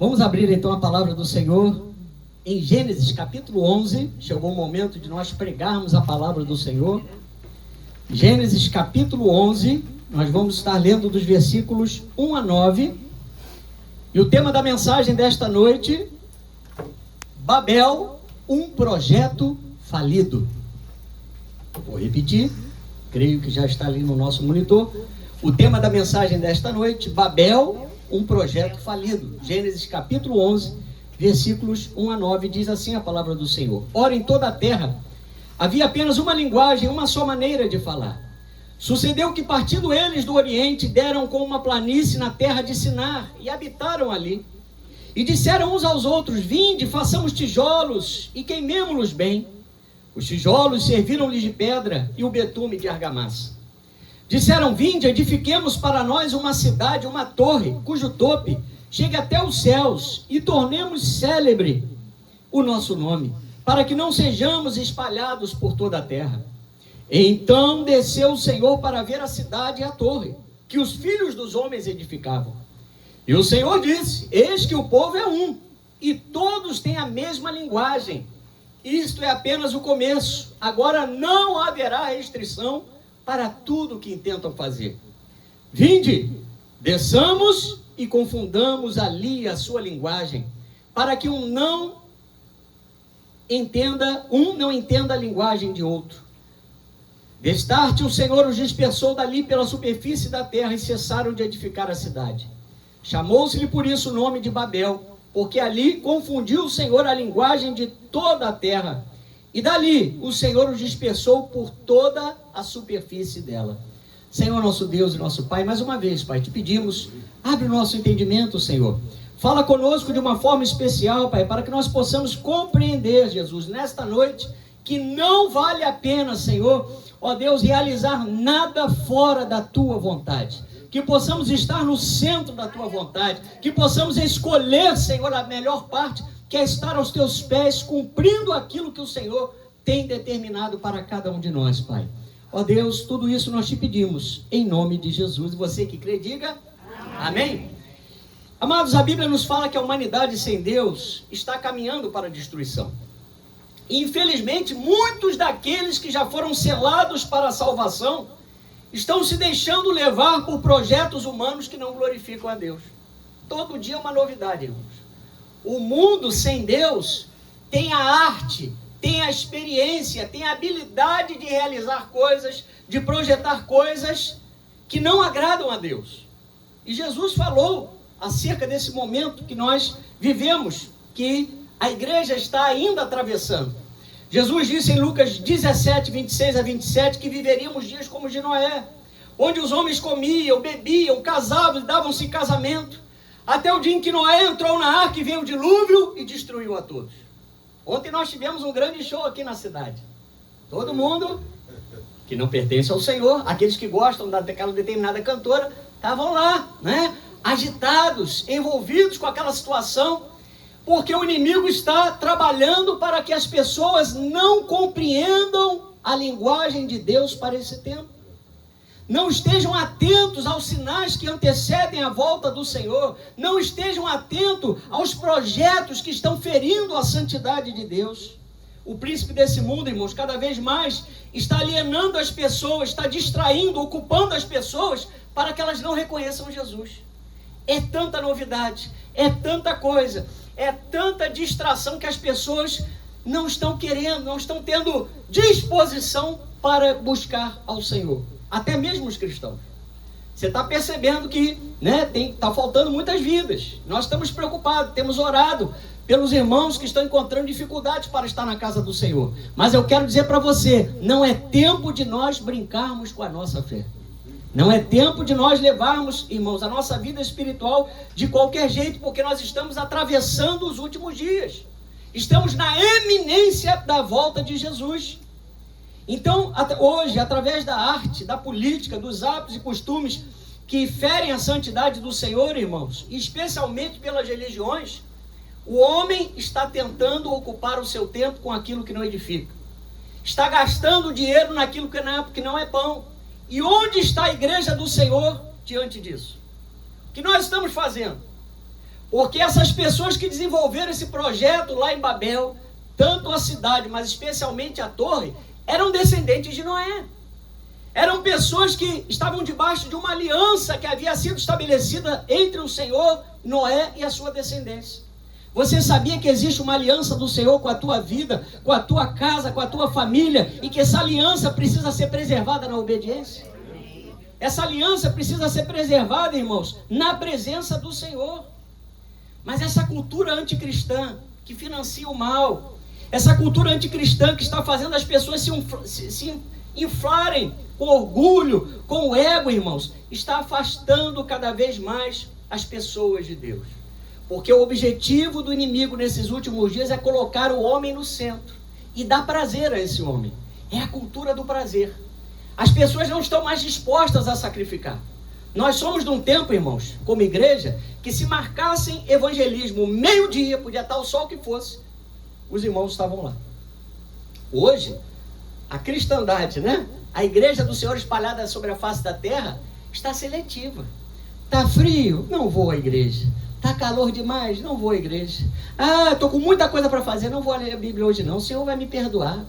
Vamos abrir então a palavra do Senhor em Gênesis capítulo 11. Chegou o momento de nós pregarmos a palavra do Senhor. Gênesis capítulo 11, nós vamos estar lendo dos versículos 1 a 9. E o tema da mensagem desta noite: Babel, um projeto falido. Vou repetir, creio que já está ali no nosso monitor. O tema da mensagem desta noite: Babel, um projeto falido. Gênesis capítulo 11, versículos 1 a 9, diz assim a palavra do Senhor: Ora, em toda a terra havia apenas uma linguagem, uma só maneira de falar. Sucedeu que, partindo eles do Oriente, deram com uma planície na terra de Sinar, e habitaram ali. E disseram uns aos outros: Vinde, façamos tijolos, e queimemo-los bem. Os tijolos serviram-lhes de pedra, e o betume de argamassa. Disseram: Vinde, edifiquemos para nós uma cidade, uma torre, cujo tope chegue até os céus, e tornemos célebre o nosso nome, para que não sejamos espalhados por toda a terra. Então desceu o Senhor para ver a cidade e a torre, que os filhos dos homens edificavam. E o Senhor disse: Eis que o povo é um, e todos têm a mesma linguagem. Isto é apenas o começo. Agora não haverá restrição para tudo que intentam fazer. Vinde, desçamos e confundamos ali a sua linguagem, para que um não entenda a linguagem de outro. Destarte o Senhor os dispersou dali pela superfície da terra, e cessaram de edificar a cidade. Chamou-se-lhe por isso o nome de Babel, porque ali confundiu o Senhor a linguagem de toda a terra, e dali o Senhor os dispersou por toda a superfície dela. Senhor, nosso Deus e nosso Pai, mais uma vez, Pai, te pedimos, abre o nosso entendimento, Senhor. Fala conosco de uma forma especial, Pai, para que nós possamos compreender, Jesus, nesta noite, que não vale a pena, Senhor, ó Deus, realizar nada fora da Tua vontade. Que possamos estar no centro da Tua vontade, que possamos escolher, Senhor, a melhor parte, que é estar aos Teus pés, cumprindo aquilo que o Senhor tem determinado para cada um de nós, Pai. Ó Deus, tudo isso nós te pedimos, em nome de Jesus. Você que crê, diga amém. Amados, a Bíblia nos fala que a humanidade sem Deus está caminhando para a destruição. Infelizmente, muitos daqueles que já foram selados para a salvação estão se deixando levar por projetos humanos que não glorificam a Deus. Todo dia é uma novidade, irmãos. O mundo sem Deus tem a arte, tem a experiência, tem a habilidade de realizar coisas, de projetar coisas que não agradam a Deus. E Jesus falou acerca desse momento que nós vivemos, que a igreja está ainda atravessando. Jesus disse em Lucas 17, 26 a 27, que viveríamos dias como os de Noé, onde os homens comiam, bebiam, casavam, davam-se em casamento, até o dia em que Noé entrou na arca e veio o dilúvio e destruiu a todos. Ontem nós tivemos um grande show aqui na cidade. Todo mundo que não pertence ao Senhor, aqueles que gostam daquela determinada cantora, estavam lá, né? Agitados, envolvidos com aquela situação, porque o inimigo está trabalhando para que as pessoas não compreendam a linguagem de Deus para esse tempo. Não estejam atentos aos sinais que antecedem a volta do Senhor. Não estejam atentos aos projetos que estão ferindo a santidade de Deus. O príncipe desse mundo, irmãos, cada vez mais está alienando as pessoas, está distraindo, ocupando as pessoas para que elas não reconheçam Jesus. É tanta novidade, é tanta coisa, é tanta distração que as pessoas não estão querendo, não estão tendo disposição para buscar ao Senhor. Até mesmo os cristãos. Você está percebendo que está faltando muitas vidas. Nós estamos preocupados, temos orado pelos irmãos que estão encontrando dificuldades para estar na casa do Senhor. Mas eu quero dizer para você, não é tempo de nós brincarmos com a nossa fé. Não é tempo de nós levarmos, irmãos, a nossa vida espiritual de qualquer jeito, porque nós estamos atravessando os últimos dias. Estamos na eminência da volta de Jesus. Então, hoje, através da arte, da política, dos hábitos e costumes que ferem a santidade do Senhor, irmãos, especialmente pelas religiões, o homem está tentando ocupar o seu tempo com aquilo que não edifica. Está gastando dinheiro naquilo que não é pão. E onde está a igreja do Senhor diante disso? O que nós estamos fazendo? Porque essas pessoas que desenvolveram esse projeto lá em Babel, tanto a cidade, mas especialmente a torre, eram descendentes de Noé. Eram pessoas que estavam debaixo de uma aliança que havia sido estabelecida entre o Senhor, Noé e a sua descendência. Você sabia que existe uma aliança do Senhor com a tua vida, com a tua casa, com a tua família, e que essa aliança precisa ser preservada na obediência? Essa aliança precisa ser preservada, irmãos, na presença do Senhor. Mas essa cultura anticristã que financia o mal, essa cultura anticristã que está fazendo as pessoas se inflarem com orgulho, com o ego, irmãos, está afastando cada vez mais as pessoas de Deus. Porque o objetivo do inimigo nesses últimos dias é colocar o homem no centro e dar prazer a esse homem. É a cultura do prazer. As pessoas não estão mais dispostas a sacrificar. Nós somos de um tempo, irmãos, como igreja, que se marcassem evangelismo meio-dia, podia estar o sol que fosse, os irmãos estavam lá. Hoje, a cristandade, né? A igreja do Senhor espalhada sobre a face da terra está seletiva. Está frio? Não vou à igreja. Está calor demais? Não vou à igreja. Estou com muita coisa para fazer, não vou ler a Bíblia hoje não. O Senhor vai me perdoar.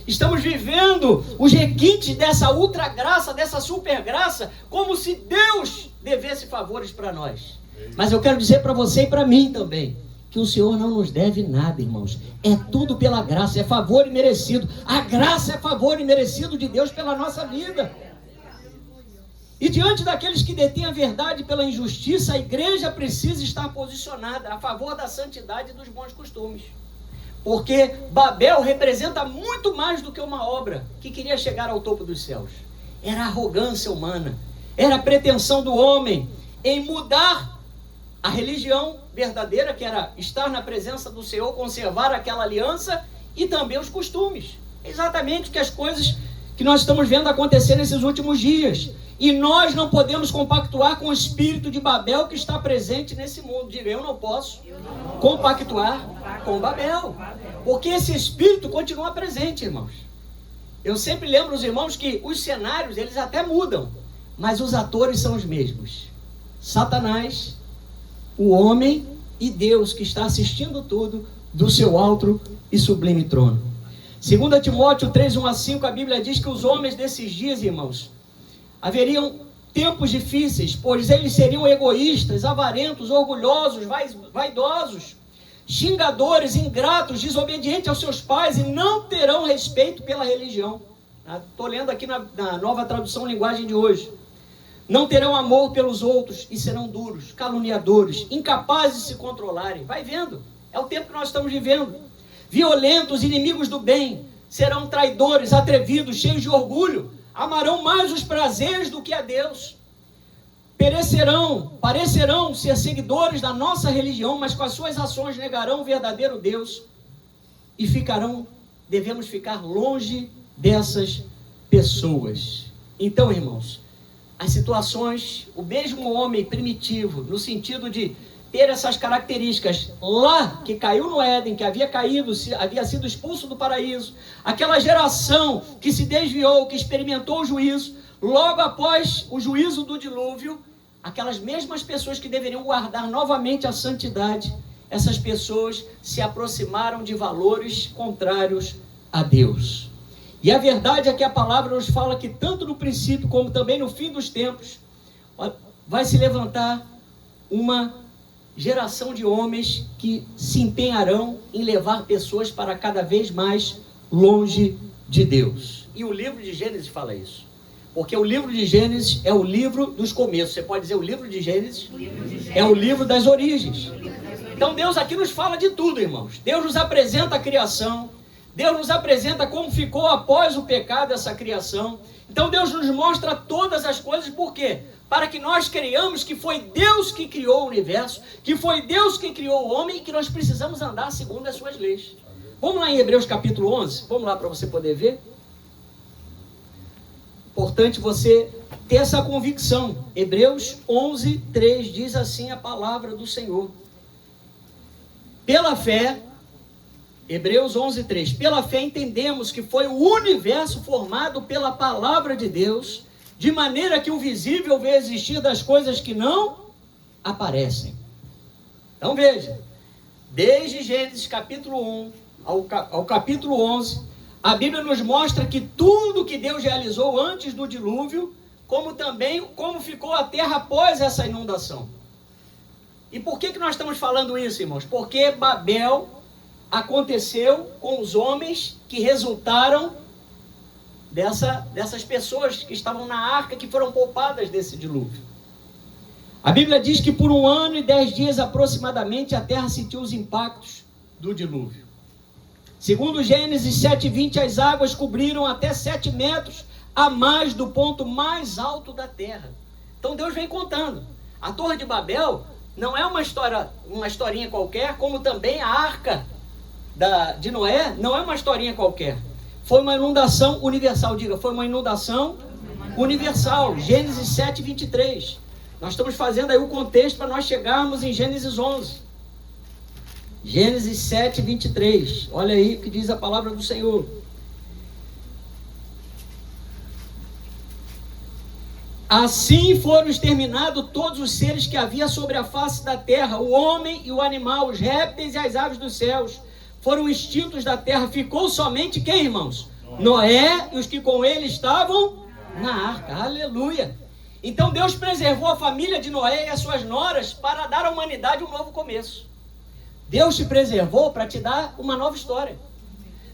Estamos vivendo os requintes dessa ultra graça, dessa super graça, como se Deus devesse favores para nós. Mas eu quero dizer para você e para mim também, que o Senhor não nos deve nada, irmãos. É tudo pela graça, é favor e merecido. A graça é favor e merecido de Deus pela nossa vida. E diante daqueles que detêm a verdade pela injustiça, a igreja precisa estar posicionada a favor da santidade e dos bons costumes. Porque Babel representa muito mais do que uma obra que queria chegar ao topo dos céus. Era a arrogância humana, era a pretensão do homem em mudar a religião verdadeira, que era estar na presença do Senhor, conservar aquela aliança e também os costumes. Exatamente o que as coisas que nós estamos vendo acontecer nesses últimos dias. E nós não podemos compactuar com o espírito de Babel que está presente nesse mundo. Diga, eu não posso compactuar com Babel, porque esse espírito continua presente, irmãos. Eu sempre lembro os irmãos que os cenários, eles até mudam, mas os atores são os mesmos. Satanás, o homem e Deus que está assistindo tudo do seu alto e sublime trono. 2 Timóteo 3, 1-5, a Bíblia diz que os homens desses dias, irmãos, haveriam tempos difíceis, pois eles seriam egoístas, avarentos, orgulhosos, vaidosos, xingadores, ingratos, desobedientes aos seus pais e não terão respeito pela religião. Estou lendo aqui na nova tradução linguagem de hoje. Não terão amor pelos outros e serão duros, caluniadores, incapazes de se controlarem. Vai vendo, é o tempo que nós estamos vivendo. Violentos, inimigos do bem, serão traidores, atrevidos, cheios de orgulho, amarão mais os prazeres do que a Deus. Parecerão ser seguidores da nossa religião, mas com as suas ações negarão o verdadeiro Deus e devemos ficar longe dessas pessoas. Então, irmãos, as situações, o mesmo homem primitivo, no sentido de ter essas características lá, que caiu no Éden, que havia caído, havia sido expulso do paraíso, aquela geração que se desviou, que experimentou o juízo, logo após o juízo do dilúvio, aquelas mesmas pessoas que deveriam guardar novamente a santidade, essas pessoas se aproximaram de valores contrários a Deus. E a verdade é que a palavra nos fala que tanto no princípio como também no fim dos tempos, vai se levantar uma geração de homens que se empenharão em levar pessoas para cada vez mais longe de Deus. E o livro de Gênesis fala isso. Porque o livro de Gênesis é o livro dos começos. Você pode dizer o livro de Gênesis é o livro das origens. Então Deus aqui nos fala de tudo, irmãos. Deus nos apresenta a criação. Deus nos apresenta como ficou após o pecado essa criação. Então Deus nos mostra todas as coisas, por quê? Para que nós creiamos que foi Deus que criou o universo, que foi Deus que criou o homem e que nós precisamos andar segundo as suas leis. Vamos lá em Hebreus capítulo 11, vamos lá para você poder ver. Importante você ter essa convicção. Hebreus 11, 3 diz assim a palavra do Senhor. Pela fé, Hebreus 11, 3, pela fé entendemos que foi o universo formado pela palavra de Deus, de maneira que o visível vê existir das coisas que não aparecem. Então veja, desde Gênesis capítulo 1 ao capítulo 11, a Bíblia nos mostra que tudo que Deus realizou antes do dilúvio, como também como ficou a terra após essa inundação. E por que nós estamos falando isso, irmãos? Porque Babel aconteceu com os homens que resultaram dessas pessoas que estavam na arca, que foram poupadas desse dilúvio. A Bíblia diz que por 1 ano e 10 dias aproximadamente a terra sentiu os impactos do dilúvio. Segundo Gênesis 7:20, as águas cobriram até 7 metros a mais do ponto mais alto da terra. Então Deus vem contando. A Torre de Babel não é uma historinha qualquer, como também a arca de Noé não é uma historinha qualquer. Foi uma inundação universal. Diga, foi uma inundação universal. Gênesis 7:23. Nós estamos fazendo aí o contexto para nós chegarmos em Gênesis 11. Gênesis 7:23. Olha aí o que diz a palavra do Senhor. Assim foram exterminados todos os seres que havia sobre a face da terra, o homem e o animal, os répteis e as aves dos céus. Foram extintos da terra. Ficou somente quem, irmãos? Noé e os que com ele estavam na arca. Aleluia! Então Deus preservou a família de Noé e as suas noras para dar à humanidade um novo começo. Deus te preservou para te dar uma nova história.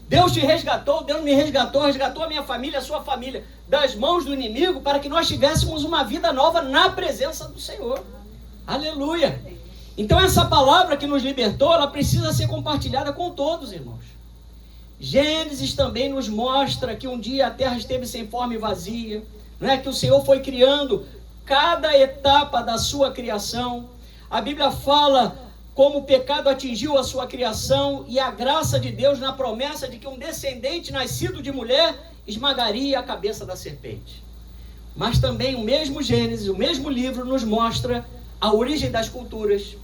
Deus te resgatou, Deus me resgatou a minha família, a sua família, das mãos do inimigo, para que nós tivéssemos uma vida nova na presença do Senhor. Aleluia! Então essa palavra que nos libertou, ela precisa ser compartilhada com todos, irmãos. Gênesis também nos mostra que um dia a terra esteve sem forma e vazia, não é? Que o Senhor foi criando cada etapa da sua criação. A Bíblia fala como o pecado atingiu a sua criação e a graça de Deus na promessa de que um descendente nascido de mulher esmagaria a cabeça da serpente. Mas também o mesmo Gênesis, o mesmo livro nos mostra a origem das culturas,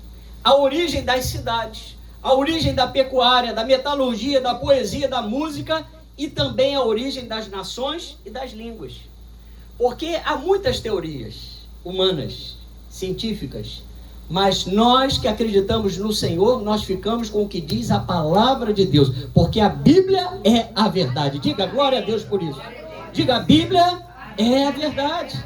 a origem das cidades, a origem da pecuária, da metalurgia, da poesia, da música e também a origem das nações e das línguas. Porque há muitas teorias humanas, científicas, mas nós que acreditamos no Senhor, nós ficamos com o que diz a palavra de Deus, porque a Bíblia é a verdade. Diga glória a Deus por isso. Diga, a Bíblia é a verdade.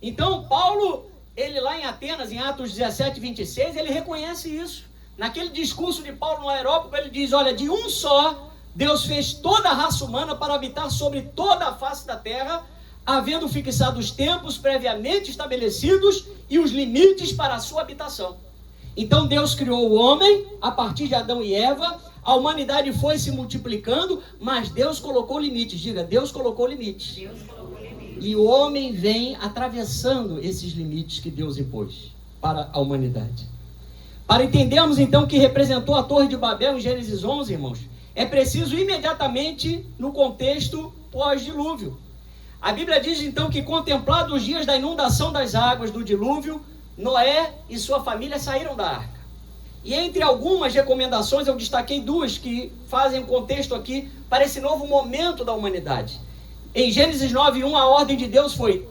Então Paulo, ele lá em Atenas, em Atos 17:26, ele reconhece isso. Naquele discurso de Paulo no Areópago, ele diz, olha, de um só, Deus fez toda a raça humana para habitar sobre toda a face da terra, havendo fixado os tempos previamente estabelecidos e os limites para a sua habitação. Então Deus criou o homem a partir de Adão e Eva, a humanidade foi se multiplicando, mas Deus colocou limites. Diga, Deus colocou limites. Deus colocou limites. E o homem vem atravessando esses limites que Deus impôs para a humanidade. Para entendermos então o que representou a Torre de Babel em Gênesis 11, irmãos, é preciso imediatamente no contexto pós-dilúvio. A Bíblia diz então que, contemplados os dias da inundação das águas do dilúvio, Noé e sua família saíram da arca. E entre algumas recomendações eu destaquei duas que fazem o contexto aqui para esse novo momento da humanidade. Em Gênesis 9:1 a ordem de Deus foi: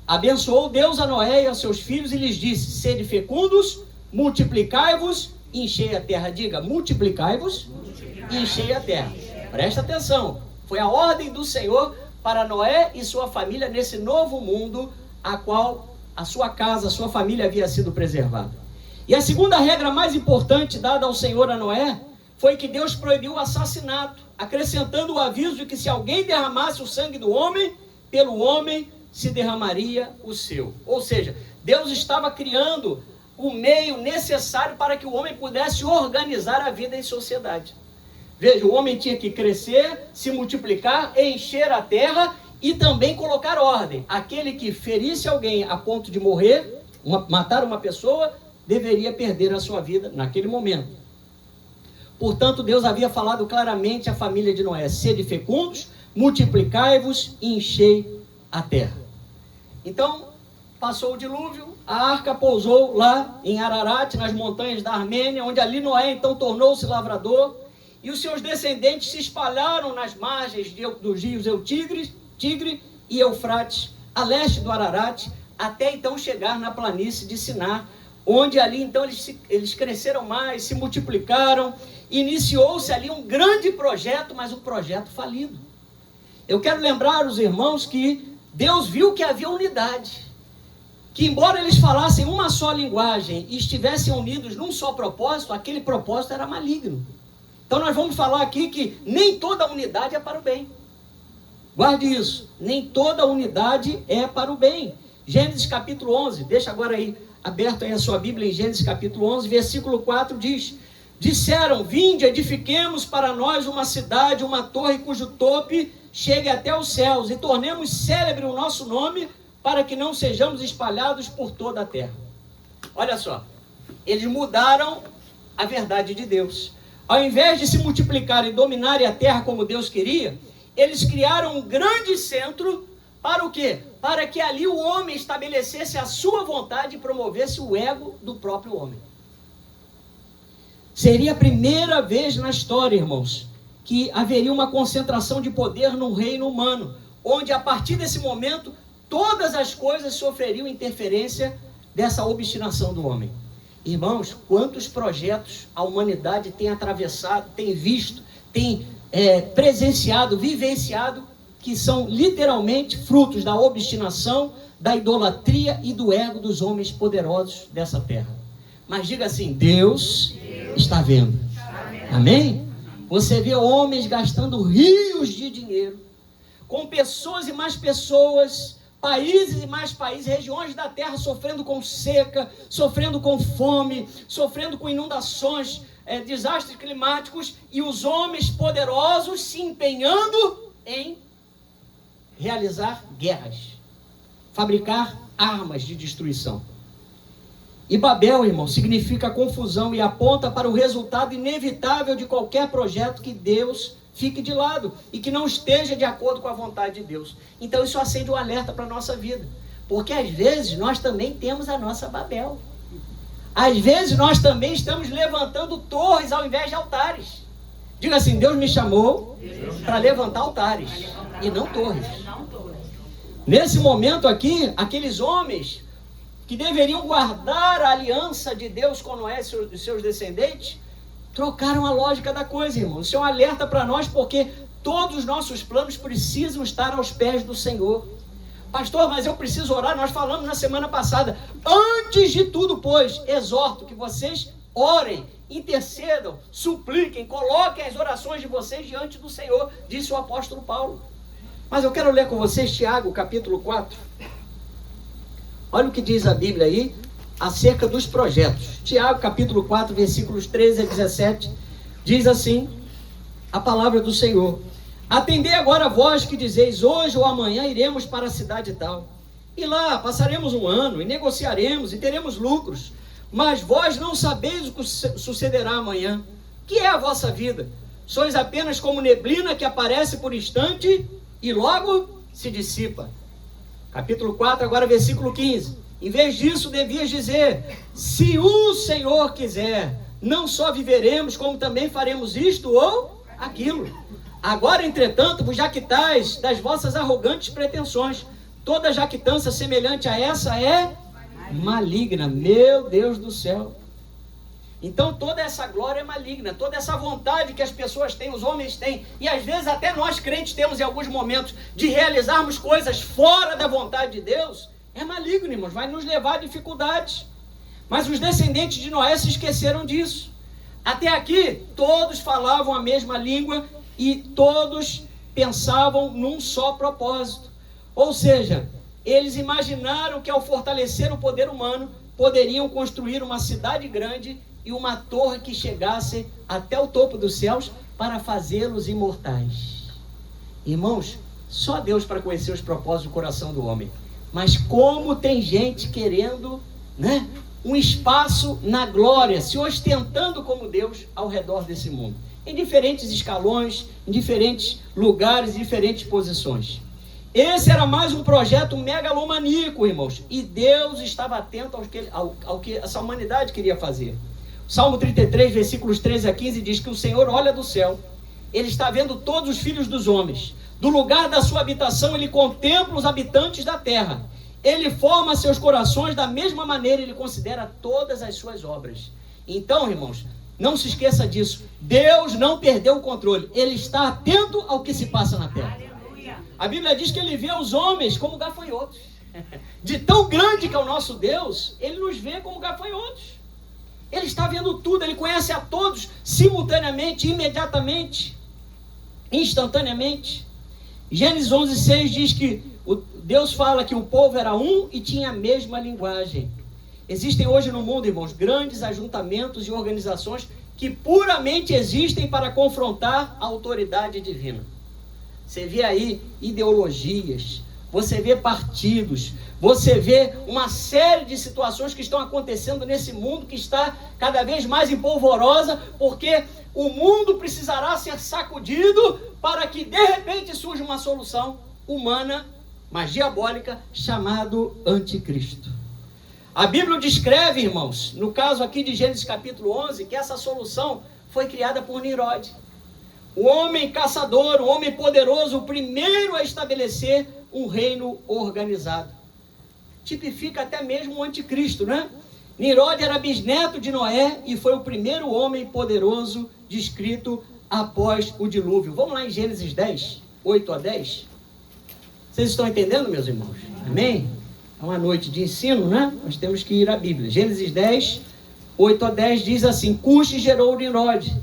abençoou Deus a Noé e a seus filhos e lhes disse, sede fecundos, multiplicai-vos e enchei a terra. Diga, multiplicai-vos e enchei a terra. Presta atenção, foi a ordem do Senhor para Noé e sua família nesse novo mundo, a qual a sua casa, a sua família havia sido preservada. E a segunda regra mais importante dada ao Senhor a Noé foi que Deus proibiu o assassinato, acrescentando o aviso de que se alguém derramasse o sangue do homem, pelo homem se derramaria o seu. Ou seja, Deus estava criando o meio necessário para que o homem pudesse organizar a vida em sociedade. Veja, o homem tinha que crescer, se multiplicar, encher a terra e também colocar ordem. Aquele que ferisse alguém a ponto de morrer, matar uma pessoa, deveria perder a sua vida naquele momento. Portanto, Deus havia falado claramente à família de Noé, sede fecundos, multiplicai-vos e enchei a terra. Então, passou o dilúvio, a arca pousou lá em Ararat, nas montanhas da Armênia, onde ali Noé então tornou-se lavrador, e os seus descendentes se espalharam nas margens dos rios Tigre e Eufrates, a leste do Ararat, até então chegar na planície de Sinar, onde ali então eles cresceram mais, se multiplicaram, iniciou-se ali um grande projeto, mas um projeto falido. Eu quero lembrar os irmãos que Deus viu que havia unidade, que embora eles falassem uma só linguagem e estivessem unidos num só propósito, aquele propósito era maligno. Então nós vamos falar aqui que nem toda unidade é para o bem. Guarde isso, nem toda unidade é para o bem. Gênesis capítulo 11, deixa agora aí aberto aí a sua Bíblia em Gênesis capítulo 11, versículo 4 diz: disseram, vinde, edifiquemos para nós uma cidade, uma torre cujo tope chegue até os céus, e tornemos célebre o nosso nome, para que não sejamos espalhados por toda a terra. Olha só, eles mudaram a verdade de Deus. Ao invés de se multiplicarem e dominarem a terra como Deus queria, eles criaram um grande centro para o quê? Para que ali o homem estabelecesse a sua vontade e promovesse o ego do próprio homem. Seria a primeira vez na história, irmãos, que haveria uma concentração de poder no reino humano, onde a partir desse momento todas as coisas sofreriam interferência dessa obstinação do homem. Irmãos, quantos projetos a humanidade tem atravessado, tem visto, tem presenciado, vivenciado, que são literalmente frutos da obstinação, da idolatria e do ego dos homens poderosos dessa terra. Mas diga assim, Deus está vendo. Amém? Você vê homens gastando rios de dinheiro, com pessoas e mais pessoas, países e mais países, regiões da terra sofrendo com seca, sofrendo com fome, sofrendo com inundações, desastres climáticos, e os homens poderosos se empenhando em realizar guerras, fabricar armas de destruição. E Babel, irmão, significa confusão e aponta para o resultado inevitável de qualquer projeto que Deus fique de lado e que não esteja de acordo com a vontade de Deus. Então isso acende um alerta para a nossa vida, porque às vezes nós também temos a nossa Babel. Às vezes nós também estamos levantando torres ao invés de altares. Diga assim, Deus me chamou para levantar altares e não torres. Nesse momento aqui, aqueles homens que deveriam guardar a aliança de Deus com Noé e seus descendentes, trocaram a lógica da coisa, irmão. Isso é um alerta para nós, porque todos os nossos planos precisam estar aos pés do Senhor. Pastor, mas eu preciso orar. Nós falamos na semana passada, antes de tudo, pois, exorto que vocês orem, intercedam, supliquem, coloquem as orações de vocês diante do Senhor, disse o apóstolo Paulo. Mas eu quero ler com vocês Tiago, capítulo 4. Olha o que diz a Bíblia aí, acerca dos projetos. Tiago, capítulo 4, versículos 13 a 17, diz assim, a palavra do Senhor. Atendei agora vós que dizeis, hoje ou amanhã iremos para a cidade tal. E lá passaremos um ano, e negociaremos, e teremos lucros. Mas vós não sabeis o que sucederá amanhã. Que é a vossa vida? Sois apenas como neblina que aparece por instante e logo se dissipa. Capítulo 4, agora versículo 15. Em vez disso, devias dizer, se o Senhor quiser, não só viveremos, como também faremos isto ou aquilo. Agora, entretanto, vos jactais das vossas arrogantes pretensões. Toda jactância semelhante a essa é maligna. Meu Deus do céu. Então toda essa glória é maligna, toda essa vontade que as pessoas têm, os homens têm, e às vezes até nós crentes temos em alguns momentos de realizarmos coisas fora da vontade de Deus, é maligno, irmãos, vai nos levar a dificuldades. Mas os descendentes de Noé se esqueceram disso. Até aqui todos falavam a mesma língua e todos pensavam num só propósito. Ou seja, eles imaginaram que ao fortalecer o poder humano, poderiam construir uma cidade grande e uma torre que chegasse até o topo dos céus para fazê-los imortais. Irmãos, só Deus para conhecer os propósitos do coração do homem. Mas como tem gente querendo, um espaço na glória, se ostentando como Deus ao redor desse mundo. Em diferentes escalões, em diferentes lugares, em diferentes posições. Esse era mais um projeto megalomaníaco, irmãos. E Deus estava atento ao que essa humanidade queria fazer. Salmo 33, versículos 13 a 15, diz que o Senhor olha do céu. Ele está vendo todos os filhos dos homens. Do lugar da sua habitação, ele contempla os habitantes da terra. Ele forma seus corações da mesma maneira, ele considera todas as suas obras. Então, irmãos, não se esqueça disso. Deus não perdeu o controle. Ele está atento ao que se passa na terra. A Bíblia diz que ele vê os homens como gafanhotos. De tão grande que é o nosso Deus, ele nos vê como gafanhotos. Ele está vendo tudo, ele conhece a todos simultaneamente, imediatamente, instantaneamente. Gênesis 11:6 diz que Deus fala que o povo era um e tinha a mesma linguagem. Existem hoje no mundo, irmãos, grandes ajuntamentos e organizações que puramente existem para confrontar a autoridade divina. Você vê aí ideologias, você vê partidos, você vê uma série de situações que estão acontecendo nesse mundo que está cada vez mais empolvorosa, porque o mundo precisará ser sacudido para que de repente surja uma solução humana, mas diabólica, chamado anticristo. A Bíblia descreve, irmãos, no caso aqui de Gênesis capítulo 11, que essa solução foi criada por Nimrod. O homem caçador, o homem poderoso, o primeiro a estabelecer um reino organizado. Tipifica até mesmo o anticristo, né? Nimrod era bisneto de Noé e foi o primeiro homem poderoso descrito após o dilúvio. Vamos lá em Gênesis 10, 8 a 10. Vocês estão entendendo, meus irmãos? Amém? É uma noite de ensino, né? Nós temos que ir à Bíblia. Gênesis 10, 8 a 10 diz assim: Cuxi gerou Nimrod,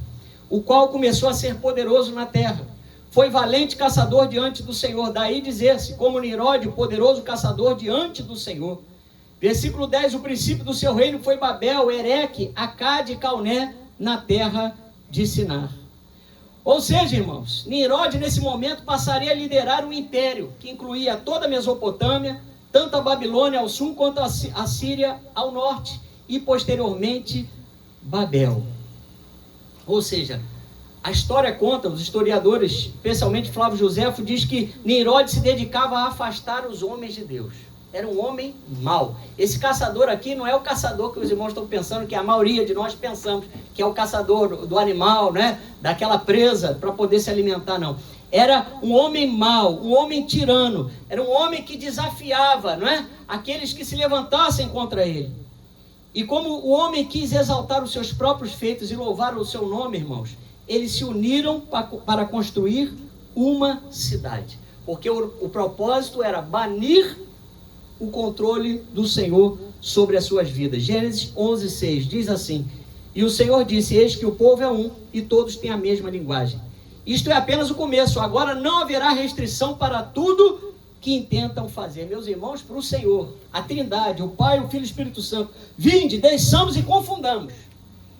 o qual começou a ser poderoso na terra. Foi valente caçador diante do Senhor. Daí dizer-se, como Nimrod, o poderoso caçador diante do Senhor. Versículo 10, o princípio do seu reino foi Babel, Ereque, Acade e Calné, na terra de Sinar. Ou seja, irmãos, Nimrod nesse momento passaria a liderar um império que incluía toda a Mesopotâmia, tanto a Babilônia ao sul quanto a Síria ao norte, e posteriormente Babel. Ou seja, a história conta, os historiadores, especialmente Flávio Joséfo, diz que Nimrod se dedicava a afastar os homens de Deus. Era um homem mau. Esse caçador aqui não é o caçador que os irmãos estão pensando, que a maioria de nós pensamos, que é o caçador do animal, né? Daquela presa para poder se alimentar, não. Era um homem mau, um homem tirano, era um homem que desafiava, não é? Aqueles que se levantassem contra ele. E como o homem quis exaltar os seus próprios feitos e louvar o seu nome, irmãos, eles se uniram para construir uma cidade. Porque o propósito era banir o controle do Senhor sobre as suas vidas. Gênesis 11:6 diz assim: E o Senhor disse, eis que o povo é um e todos têm a mesma linguagem. Isto é apenas o começo, agora não haverá restrição para tudo que intentam fazer. Meus irmãos, para o Senhor, a Trindade, o Pai, o Filho e o Espírito Santo, vinde, desçamos e confundamos.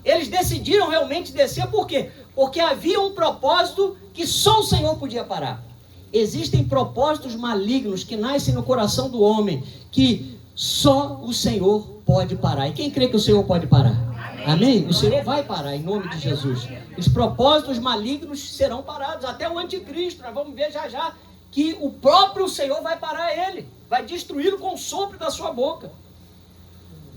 Eles decidiram realmente descer, por quê? Porque havia um propósito que só o Senhor podia parar. Existem propósitos malignos que nascem no coração do homem, que só o Senhor pode parar. E quem crê que o Senhor pode parar? Amém? O Senhor vai parar, em nome de Jesus. Os propósitos malignos serão parados, até o anticristo. Nós vamos ver já já que o próprio Senhor vai parar ele, vai destruí-lo com o sopro da sua boca.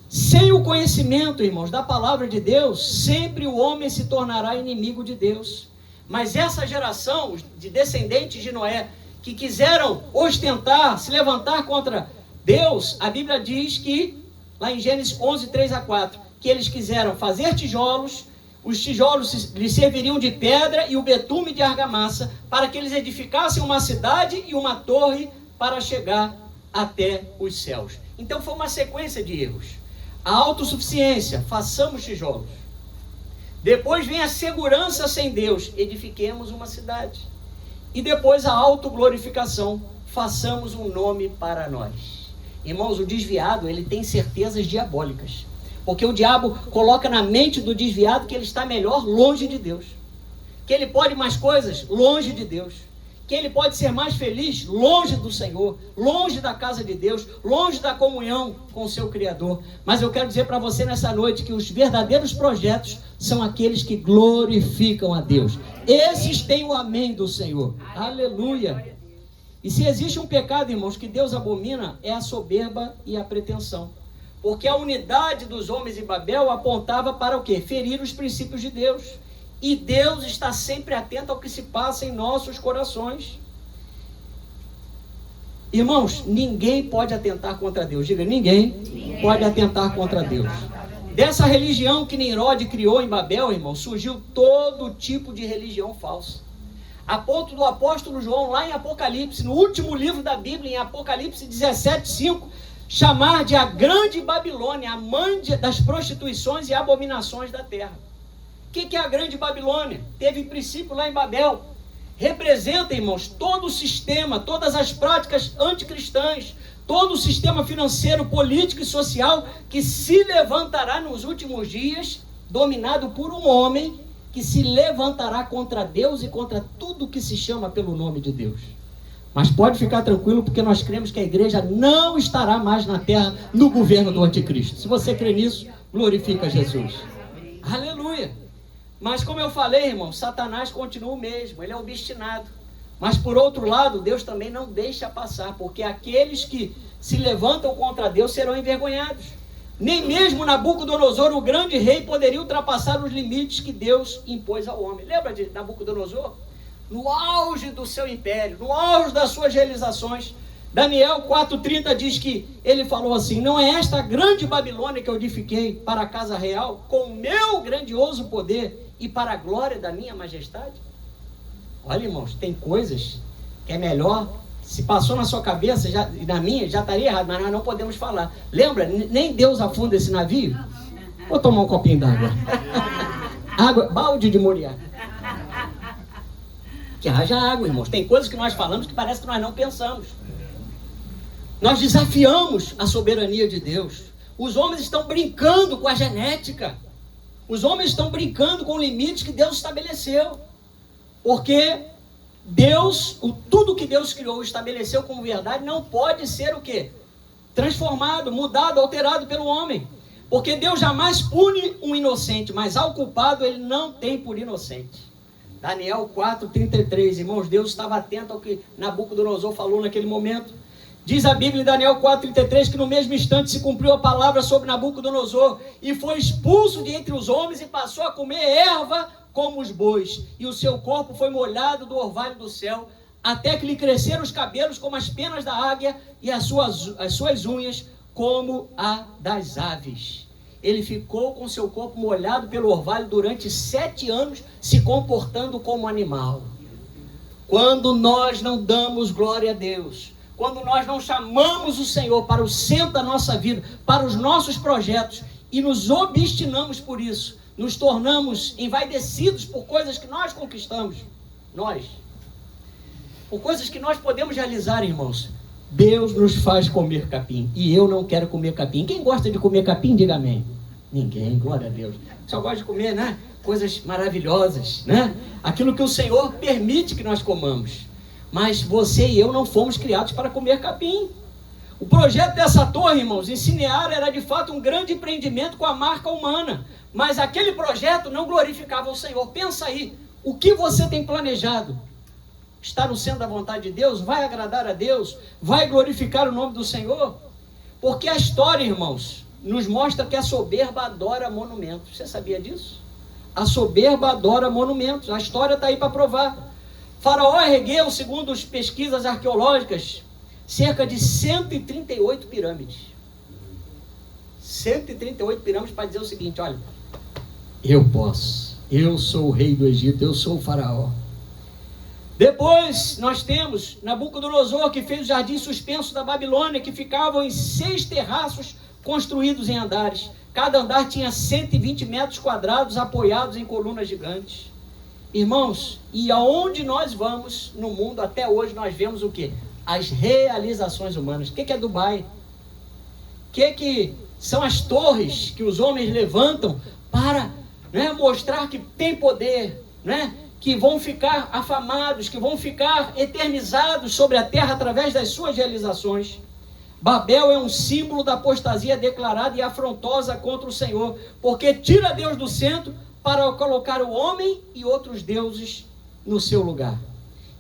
Sem o conhecimento, irmãos, da palavra de Deus, sempre o homem se tornará inimigo de Deus. Mas essa geração de descendentes de Noé, que quiseram ostentar, se levantar contra Deus, a Bíblia diz que, lá em Gênesis 11, 3 a 4, que eles quiseram fazer tijolos, os tijolos lhes serviriam de pedra e o betume de argamassa, para que eles edificassem uma cidade e uma torre para chegar até os céus. Então foi uma sequência de erros. A autossuficiência, façamos tijolos. Depois vem a segurança sem Deus, edifiquemos uma cidade. E depois a autoglorificação, façamos um nome para nós. Irmãos, o desviado, ele tem certezas diabólicas. Porque o diabo coloca na mente do desviado que ele está melhor longe de Deus. Que ele pode mais coisas longe de Deus. Que ele pode ser mais feliz longe do Senhor, longe da casa de Deus, longe da comunhão com o seu Criador. Mas eu quero dizer para você nessa noite que os verdadeiros projetos são aqueles que glorificam a Deus. Esses têm o amém do Senhor. Aleluia. E se existe um pecado, irmãos, que Deus abomina, é a soberba e a pretensão. Porque a unidade dos homens em Babel apontava para o quê? Ferir os princípios de Deus. E Deus está sempre atento ao que se passa em nossos corações. Irmãos, ninguém pode atentar contra Deus. Diga, ninguém pode atentar contra Deus. Dessa religião que Nimrod criou em Babel, irmão, surgiu todo tipo de religião falsa. A ponto do apóstolo João, lá em Apocalipse, no último livro da Bíblia, em Apocalipse 17:5, chamar de a grande Babilônia, a mãe das prostituições e abominações da terra. O que é a grande Babilônia? Teve princípio lá em Babel. Representa, irmãos, todo o sistema, todas as práticas anticristãs, todo o sistema financeiro, político e social que se levantará nos últimos dias, dominado por um homem que se levantará contra Deus e contra tudo que se chama pelo nome de Deus. Mas pode ficar tranquilo, porque nós cremos que a igreja não estará mais na terra no governo do anticristo. Se você crê nisso, glorifica Jesus. Aleluia! Mas como eu falei, irmão, Satanás continua o mesmo, ele é obstinado. Mas por outro lado, Deus também não deixa passar, porque aqueles que se levantam contra Deus serão envergonhados. Nem mesmo Nabucodonosor, o grande rei, poderia ultrapassar os limites que Deus impôs ao homem. Lembra de Nabucodonosor? No auge do seu império, no auge das suas realizações, Daniel 4:30 diz que ele falou assim: não é esta grande Babilônia que eu edifiquei para a casa real, com o meu grandioso poder e para a glória da minha majestade? Olha, irmãos, tem coisas que é melhor, se passou na sua cabeça, e na minha, já estaria errado, mas nós não podemos falar. Lembra, nem Deus afunda esse navio? Vou tomar um copinho d'água. Água, balde de Moriá. Que haja água, irmãos. Tem coisas que nós falamos que parece que nós não pensamos. Nós desafiamos a soberania de Deus. Os homens estão brincando com a genética. Os homens estão brincando com limites que Deus estabeleceu. Porque Deus, tudo que Deus criou e estabeleceu como verdade, não pode ser o quê? Transformado, mudado, alterado pelo homem. Porque Deus jamais pune um inocente, mas ao culpado ele não tem por inocente. Daniel 4:33, irmãos, Deus estava atento ao que Nabucodonosor falou naquele momento. Diz a Bíblia em Daniel 4:33 que no mesmo instante se cumpriu a palavra sobre Nabucodonosor e foi expulso de entre os homens e passou a comer erva como os bois, e o seu corpo foi molhado do orvalho do céu, até que lhe cresceram os cabelos como as penas da águia e as suas unhas como a das aves. Ele ficou com seu corpo molhado pelo orvalho durante 7 anos, se comportando como animal. Quando nós não damos glória a Deus, quando nós não chamamos o Senhor para o centro da nossa vida, para os nossos projetos, e nos obstinamos por isso, nos tornamos envaidecidos por coisas que nós conquistamos, por coisas que nós podemos realizar, irmãos, Deus nos faz comer capim, e eu não quero comer capim. Quem gosta de comer capim, diga amém. Ninguém, glória a Deus. Só gosta de comer, né? Coisas maravilhosas, né? Aquilo que o Senhor permite que nós comamos. Mas você e eu não fomos criados para comer capim. O projeto dessa torre, irmãos, em Cinear, era de fato um grande empreendimento com a marca humana. Mas aquele projeto não glorificava o Senhor. Pensa aí, o que você tem planejado? Está no centro da vontade de Deus? Vai agradar a Deus? Vai glorificar o nome do Senhor? Porque a história, irmãos, nos mostra que a soberba adora monumentos. Você sabia disso? A soberba adora monumentos. A história está aí para provar. Faraó ergueu, segundo as pesquisas arqueológicas, cerca de 138 pirâmides. 138 pirâmides para dizer o seguinte: olha, eu posso, eu sou o rei do Egito, eu sou o faraó. Depois nós temos Nabucodonosor, que fez o jardim suspenso da Babilônia, que ficavam em 6 terraços construídos em andares. Cada andar tinha 120 metros quadrados apoiados em colunas gigantes. Irmãos, e aonde nós vamos no mundo até hoje, nós vemos o quê? As realizações humanas. O que é Dubai? O que são as torres que os homens levantam para, né, mostrar que tem poder, né? Que vão ficar afamados, que vão ficar eternizados sobre a terra através das suas realizações. Babel é um símbolo da apostasia declarada e afrontosa contra o Senhor, porque tira Deus do centro para colocar o homem e outros deuses no seu lugar.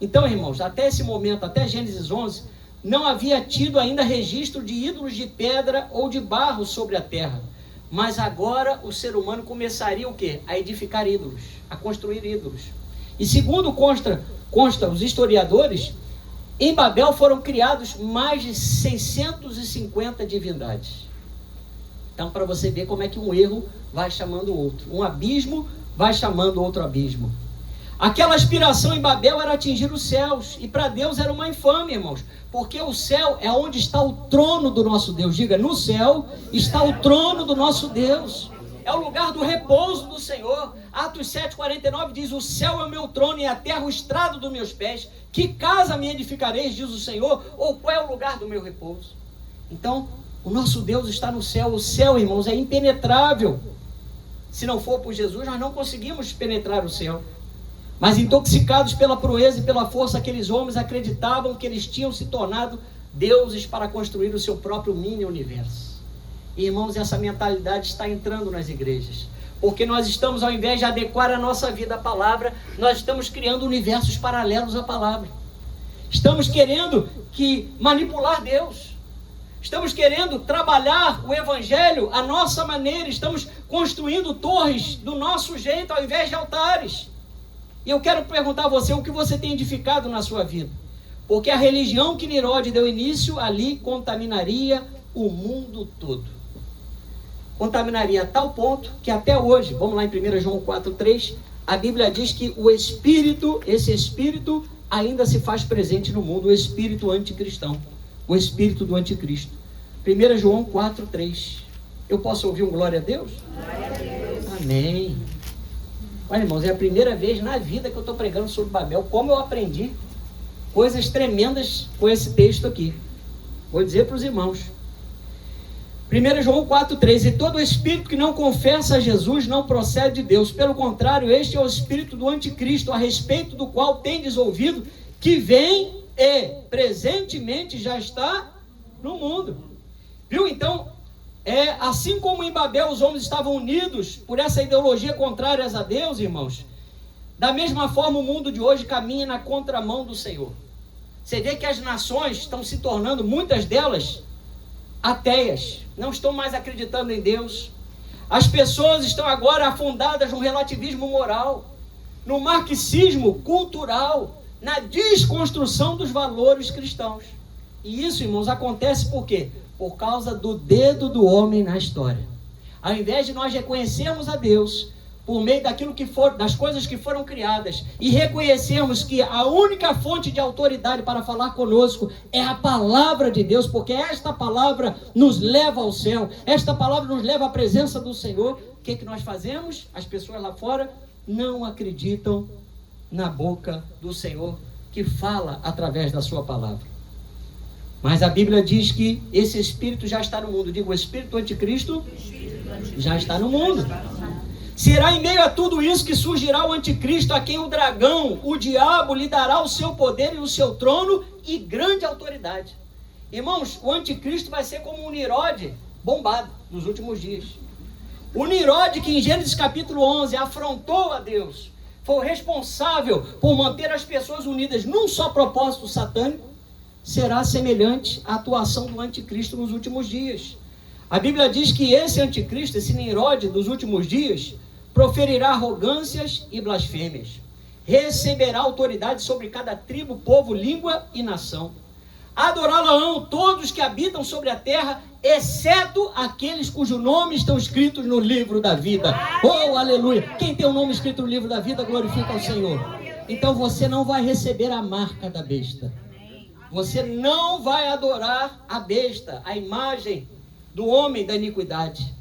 Então, irmãos, até esse momento, até Gênesis 11, não havia tido ainda registro de ídolos de pedra ou de barro sobre a terra. Mas agora o ser humano começaria o quê? A edificar ídolos, a construir ídolos. E segundo consta os historiadores, Em Babel foram criados mais de 650 divindades. Então, para você ver como é que um erro vai chamando o outro. Um abismo vai chamando outro abismo. Aquela aspiração em Babel era atingir os céus. E para Deus era uma infâmia, irmãos. Porque o céu é onde está o trono do nosso Deus. Diga, no céu está o trono do nosso Deus. É o lugar do repouso do Senhor. Atos 7,49 diz: o céu é o meu trono e a terra o estrado dos meus pés. Que casa me edificareis, diz o Senhor? Ou qual é o lugar do meu repouso? Então, o nosso Deus está no céu. O céu, irmãos, é impenetrável. Se não for por Jesus, nós não conseguimos penetrar o céu. Mas intoxicados pela proeza e pela força, aqueles homens acreditavam que eles tinham se tornado deuses para construir o seu próprio mini universo. E, irmãos, essa mentalidade está entrando nas igrejas. Porque nós estamos, ao invés de adequar a nossa vida à palavra, nós estamos criando universos paralelos à palavra. Estamos querendo manipular Deus. Estamos querendo trabalhar o evangelho à nossa maneira. Estamos construindo torres do nosso jeito, ao invés de altares. E eu quero perguntar a você o que você tem edificado na sua vida. Porque a religião que Nirode deu início ali contaminaria o mundo todo. Contaminaria a tal ponto que até hoje, vamos lá em 1 João 4,3, a Bíblia diz que esse espírito ainda se faz presente no mundo, o espírito anticristão, o espírito do anticristo. 1 João 4,3. Eu posso ouvir um glória a Deus? Glória a Deus. Amém. Olha, irmãos, é a primeira vez na vida que eu estou pregando sobre Babel. Como eu aprendi coisas tremendas com esse texto aqui. Vou dizer para os irmãos. 1 João 4,3. E todo espírito que não confessa a Jesus não procede de Deus. Pelo contrário, este é o espírito do anticristo, a respeito do qual tendes ouvido, que vem e presentemente já está no mundo. Viu? Então, assim como em Babel os homens estavam unidos por essa ideologia contrária a Deus, irmãos, da mesma forma o mundo de hoje caminha na contramão do Senhor. Você vê que as nações estão se tornando, muitas delas, ateias, não estão mais acreditando em Deus. As pessoas estão agora afundadas no relativismo moral, no marxismo cultural, na desconstrução dos valores cristãos. E isso, irmãos, acontece por quê? Por causa do dedo do homem na história. Ao invés de nós reconhecermos a Deus por meio das coisas que foram criadas e reconhecermos que a única fonte de autoridade para falar conosco é a palavra de Deus, porque esta palavra nos leva ao céu, esta palavra nos leva à presença do Senhor, o que nós fazemos? As pessoas lá fora não acreditam na boca do Senhor que fala através da sua palavra. Mas a Bíblia diz que esse espírito já está no mundo. Digo, o espírito do anticristo já está no mundo. Será em meio a tudo isso que surgirá o anticristo, a quem o dragão, o diabo, lhe dará o seu poder e o seu trono e grande autoridade. Irmãos, o anticristo vai ser como um Nirode bombado nos últimos dias. O Nirode que em Gênesis capítulo 11 afrontou a Deus, foi o responsável por manter as pessoas unidas num só propósito satânico, será semelhante à atuação do anticristo nos últimos dias. A Bíblia diz que esse anticristo, esse Nirode dos últimos dias, proferirá arrogâncias e blasfêmias, receberá autoridade sobre cada tribo, povo, língua e nação. Adorá-lo-ão todos que habitam sobre a terra, exceto aqueles cujos nomes estão escritos no livro da vida. Oh, aleluia! Quem tem o nome escrito no livro da vida, glorifica ao Senhor. Então você não vai receber a marca da besta. Você não vai adorar a besta, a imagem do homem da iniquidade.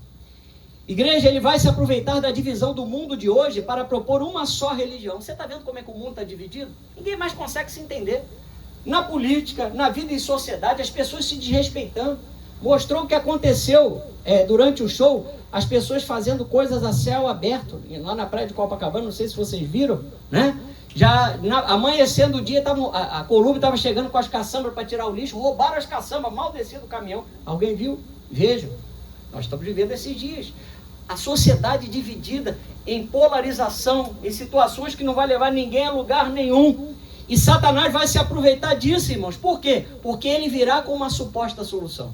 Igreja, ele vai se aproveitar da divisão do mundo de hoje para propor uma só religião. Você está vendo como é que o mundo está dividido? Ninguém mais consegue se entender. Na política, na vida em sociedade, as pessoas se desrespeitando. Mostrou o que aconteceu durante o show, as pessoas fazendo coisas a céu aberto, lá na praia de Copacabana, não sei se vocês viram, né? Amanhecendo o dia, a Columbe estava chegando com as caçambas para tirar o lixo, roubaram as caçambas, mal descido do caminhão. Alguém viu? Vejam, nós estamos vivendo esses dias. A sociedade dividida em polarização, em situações que não vai levar ninguém a lugar nenhum. E Satanás vai se aproveitar disso, irmãos. Por quê? Porque ele virá com uma suposta solução.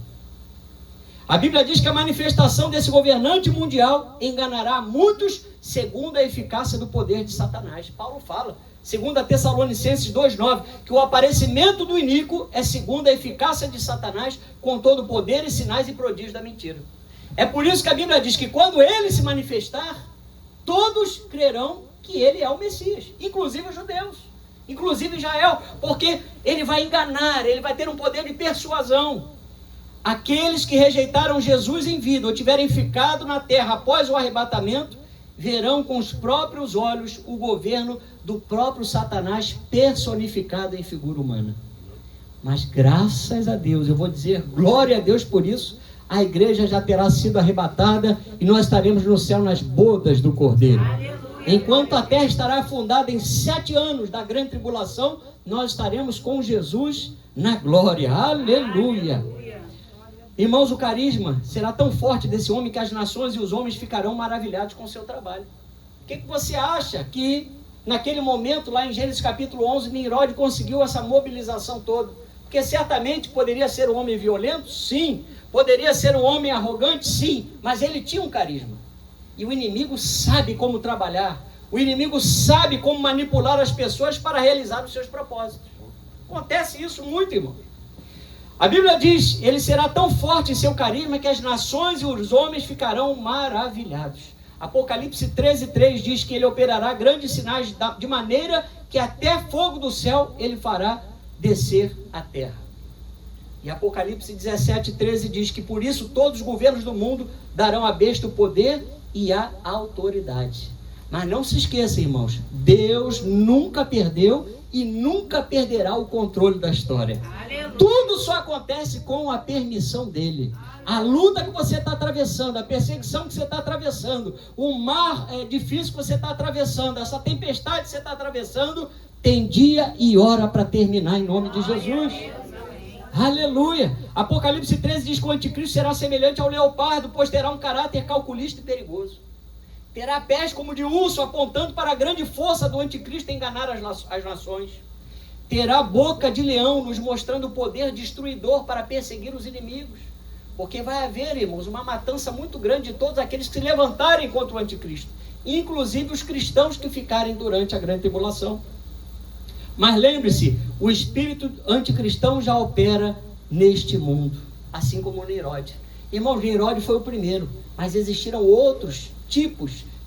A Bíblia diz que a manifestação desse governante mundial enganará muitos segundo a eficácia do poder de Satanás. Paulo fala 2 Tessalonicenses 2,9, que o aparecimento do iníquo é segundo a eficácia de Satanás, com todo o poder e sinais e prodígios da mentira. É por isso que a Bíblia diz que quando ele se manifestar, todos crerão que ele é o Messias, inclusive os judeus, inclusive Israel, porque ele vai enganar, ele vai ter um poder de persuasão. Aqueles que rejeitaram Jesus em vida ou tiverem ficado na terra após o arrebatamento, verão com os próprios olhos o governo do próprio Satanás personificado em figura humana. Mas graças a Deus, eu vou dizer glória a Deus por isso, a igreja já terá sido arrebatada e nós estaremos no céu nas bodas do Cordeiro. Enquanto a terra estará afundada em 7 anos da grande tribulação, nós estaremos com Jesus na glória. Aleluia! Irmãos, o carisma será tão forte desse homem que as nações e os homens ficarão maravilhados com o seu trabalho. O que você acha que naquele momento, lá em Gênesis capítulo 11, Nimrod conseguiu essa mobilização toda? Porque certamente poderia ser um homem violento? Sim. Poderia ser um homem arrogante? Sim. Mas ele tinha um carisma. E o inimigo sabe como trabalhar. O inimigo sabe como manipular as pessoas para realizar os seus propósitos. Acontece isso muito, irmão. A Bíblia diz, ele será tão forte em seu carisma que as nações e os homens ficarão maravilhados. Apocalipse 13:3 diz que ele operará grandes sinais de maneira que até fogo do céu ele fará descer à terra. E Apocalipse 17:13 diz que por isso todos os governos do mundo darão à besta o poder e a autoridade. Mas não se esqueça, irmãos, Deus nunca perdeu e nunca perderá o controle da história. Aleluia. Tudo só acontece com a permissão dele. A luta que você está atravessando, a perseguição que você está atravessando, o mar difícil que você está atravessando, essa tempestade que você está atravessando, tem dia e hora para terminar em nome de Jesus. Aleluia! Apocalipse 13 diz que o anticristo será semelhante ao leopardo, pois terá um caráter calculista e perigoso. Terá pés como de urso, apontando para a grande força do anticristo enganar as nações. Terá boca de leão, nos mostrando o poder destruidor para perseguir os inimigos. Porque vai haver, irmãos, uma matança muito grande de todos aqueles que se levantarem contra o anticristo, inclusive os cristãos que ficarem durante a grande tribulação. Mas lembre-se, o espírito anticristão já opera neste mundo, assim como o Nimrod. Irmãos, Nimrod foi o primeiro, mas existiram outros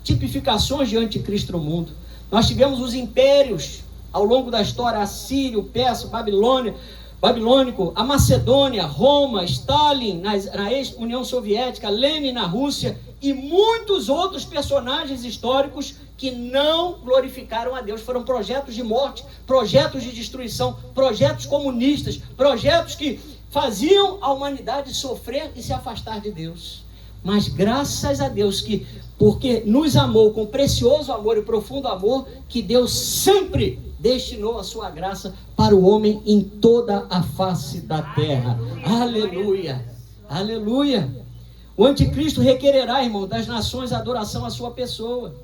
tipificações de anticristo no mundo. Nós tivemos os impérios ao longo da história, Assírio, Persa, Babilônico, a Macedônia, Roma, Stalin na ex-União Soviética, Lenin na Rússia e muitos outros personagens históricos que não glorificaram a Deus. Foram projetos de morte, projetos de destruição, projetos comunistas, projetos que faziam a humanidade sofrer e se afastar de Deus. Mas graças a Deus que, porque nos amou com precioso amor e profundo amor, que Deus sempre destinou a sua graça para o homem em toda a face da terra. Aleluia! Aleluia! O anticristo requererá, irmão, das nações a adoração à sua pessoa.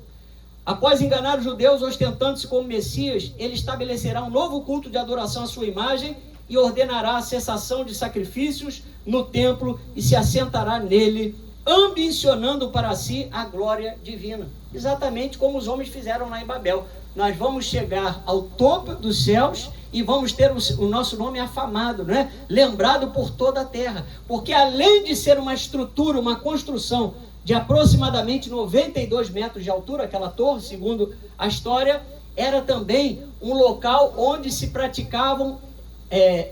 Após enganar os judeus ostentando-se como Messias, ele estabelecerá um novo culto de adoração à sua imagem e ordenará a cessação de sacrifícios no templo e se assentará nele, ambicionando para si a glória divina. Exatamente como os homens fizeram lá em Babel. Nós vamos chegar ao topo dos céus e vamos ter o nosso nome afamado, né? Lembrado por toda a terra. Porque além de ser uma estrutura, uma construção de aproximadamente 92 metros de altura, aquela torre, segundo a história, era também um local onde se praticavam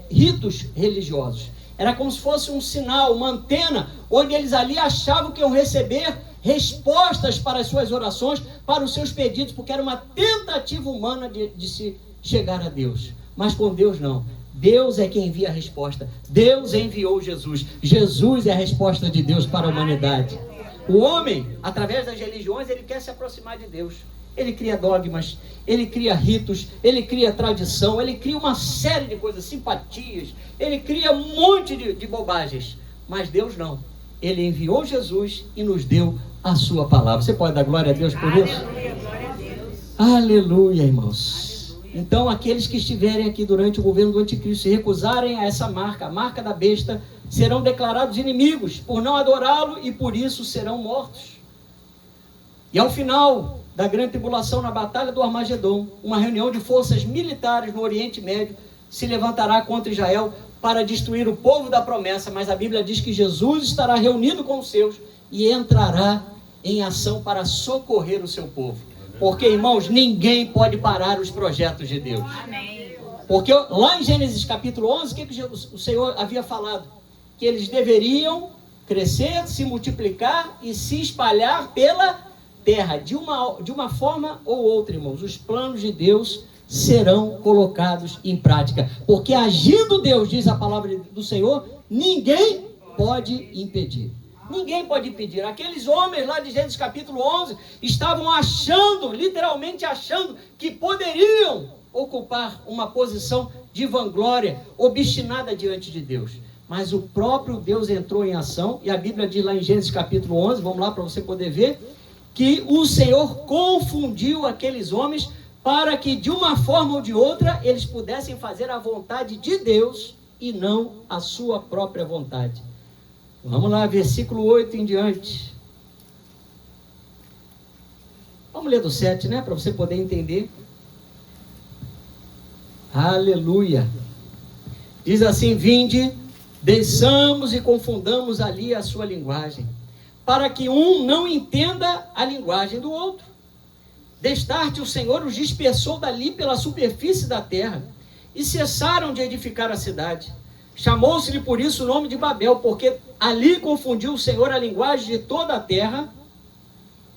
ritos religiosos. Era como se fosse um sinal, uma antena, onde eles ali achavam que iam receber respostas para as suas orações, para os seus pedidos, porque era uma tentativa humana de se chegar a Deus. Mas com Deus não. Deus é quem envia a resposta. Deus enviou Jesus. Jesus é a resposta de Deus para a humanidade. O homem, através das religiões, ele quer se aproximar de Deus. Ele cria dogmas, ele cria ritos, ele cria tradição, ele cria uma série de coisas, simpatias, ele cria um monte de bobagens. Mas Deus não. Ele enviou Jesus e nos deu a sua palavra. Você pode dar glória a Deus por isso? Aleluia, glória a Deus. Aleluia, irmãos. Aleluia. Então, aqueles que estiverem aqui durante o governo do anticristo e recusarem a essa marca, a marca da besta, serão declarados inimigos por não adorá-lo e por isso serão mortos. E ao final da grande tribulação na batalha do Armagedon, uma reunião de forças militares no Oriente Médio se levantará contra Israel para destruir o povo da promessa, mas a Bíblia diz que Jesus estará reunido com os seus e entrará em ação para socorrer o seu povo. Porque, irmãos, ninguém pode parar os projetos de Deus. Porque lá em Gênesis capítulo 11, o que o Senhor havia falado? Que eles deveriam crescer, se multiplicar e se espalhar pela terra, de uma forma ou outra, irmãos. Os planos de Deus serão colocados em prática, porque agindo Deus, diz a palavra do Senhor, ninguém pode impedir. Ninguém pode impedir. Aqueles homens lá de Gênesis capítulo 11 estavam achando, literalmente achando, que poderiam ocupar uma posição de vanglória, obstinada diante de Deus. Mas o próprio Deus entrou em ação, e a Bíblia diz lá em Gênesis capítulo 11, vamos lá para você poder ver, que o Senhor confundiu aqueles homens para que de uma forma ou de outra eles pudessem fazer a vontade de Deus e não a sua própria vontade. Vamos lá, versículo 8 em diante. Vamos ler do 7, né? Para você poder entender. Aleluia. Diz assim: vinde, desçamos e confundamos ali a sua linguagem, para que um não entenda a linguagem do outro. Destarte o Senhor os dispersou dali pela superfície da terra, e cessaram de edificar a cidade. Chamou-se-lhe por isso o nome de Babel, porque ali confundiu o Senhor a linguagem de toda a terra,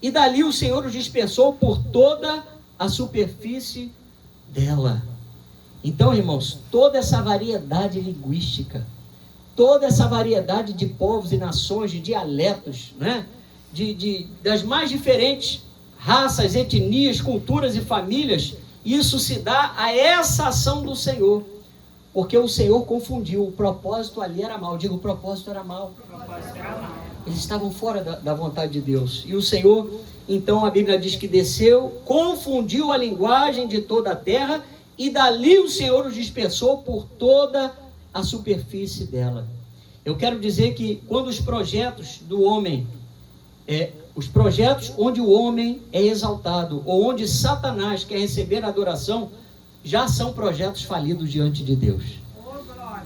e dali o Senhor os dispersou por toda a superfície dela. Então, irmãos, toda essa variedade linguística, toda essa variedade de povos e nações, de dialetos, né? Das mais diferentes raças, etnias, culturas e famílias, isso se dá a essa ação do Senhor, porque o Senhor confundiu. O propósito ali era mau. Digo, o propósito era mau. Eles estavam fora da vontade de Deus. E o Senhor, então a Bíblia diz que desceu, confundiu a linguagem de toda a terra, e dali o Senhor os dispersou por toda a superfície dela. Eu quero dizer que quando os projetos do homem, os projetos onde o homem é exaltado, ou onde Satanás quer receber adoração, já são projetos falidos diante de Deus.